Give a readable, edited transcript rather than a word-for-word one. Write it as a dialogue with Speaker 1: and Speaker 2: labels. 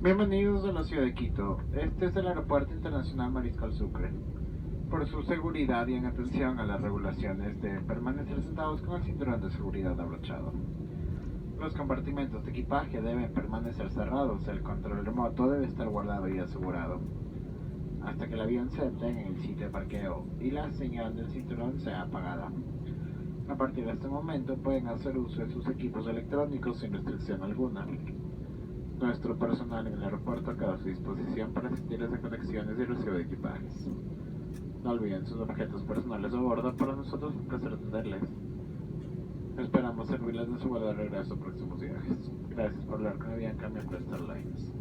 Speaker 1: Bienvenidos a la ciudad de Quito. Este es el Aeropuerto Internacional Mariscal Sucre. Por su seguridad y en atención a las regulaciones de permanecer sentados con el cinturón de seguridad abrochado. Los compartimentos de equipaje deben permanecer cerrados, el control remoto debe estar guardado y asegurado hasta que el avión se detenga en el sitio de parqueo y la señal del cinturón sea apagada. A partir de este momento pueden hacer uso de sus equipos electrónicos sin restricción alguna. Nuestro personal en el aeropuerto queda a su disposición para asistir a conexiones y recibo de equipajes. No olviden sus objetos personales a bordo, para nosotros es un placer atenderles. Esperamos servirles de su vuelo de regreso a próximos viajes. Gracias por hablar con Avianca Southwest Airlines.